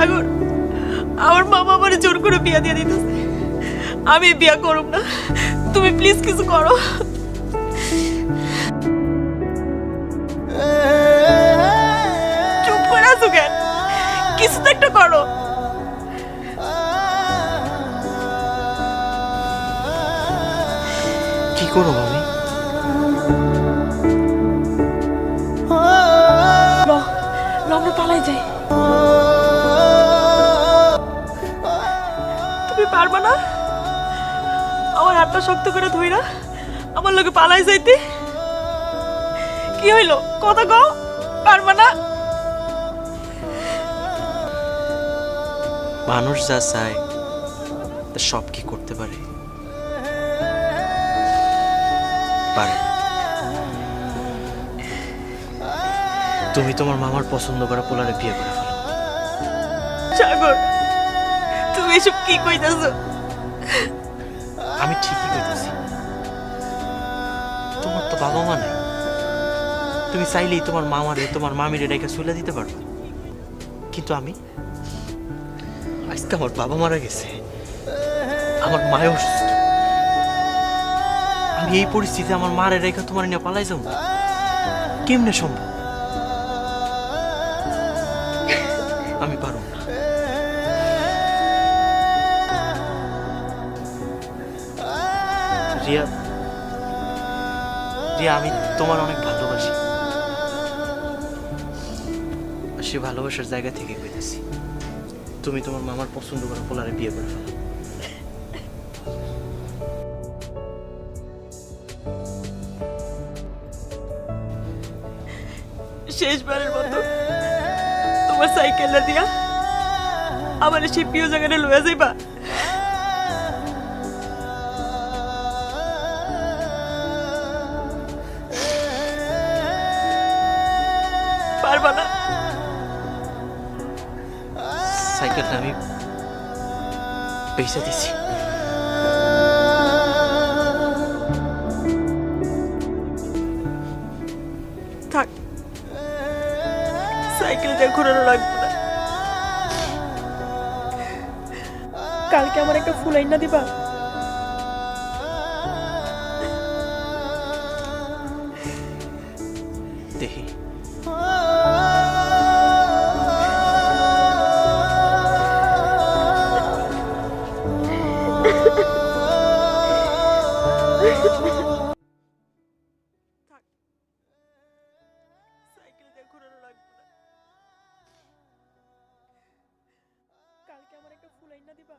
সাগর, আমার মামা আমারে জোর করে বিয়া দিয়ে দিতেছে। আমি বিয়া করব না, তুমি প্লিজ কিছু করো। চুপ করে আছো কেন? কিছু তো একটা করো। কি করো আমি? আমরা পালাই যাই। তুমি পারবা না আমার হাতটা শক্ত করে ধইরা আমার লগে পালাই যাইতে? কি হইলো কথা কও, পারবা না? মানুষ যা চায় তা সব কি করতে পারে? পারে। তুমি তোমার মামার পছন্দ করা পোলারে বিয়ে করে ফেলো। সাগর, তুমি এসব কি কইতাছো? আমি ঠিকই কইতেছি। তোমার তো বাবা মা নাই, তুমি চাইলেই তোমার মামারে তোমার মামিরে রেখে চলে দিতে পারো। কিন্তু আমি আজকে আমার বাবা মারা গেছে, আমার মায় অসুস্থ, আমি এই পরিস্থিতিতে আমার মারে রেখে তোমার নিয়ে পালাই যাবো? কেমনে সম্ভব? আমি পারব না। রিয়া, রিয়া, আমি তোমার অনেক ভালোবাসি। সে ভালোবাসার জায়গা থেকে কইতেছি, তুমি তোমার মামার পছন্দ করা পোলারে বিয়ে করে ফেলো। শেষবারের মতো তোমার সাইকেলটা দিয়া আমার সেই প্রিয় জায়গাটা লইয়া যাইবা? পারবা না? সাইকেলটা আমি পয়সা দিছি। থাক, সাইকেলটা ঘোরানো লাগবে না। কালকে আমার একটা ফুল আইনা দিবা? দেখি। সাইকেলটা ঘোরানো লাগবে না। কালকে আমার একটা ফুল আইনা দিবা?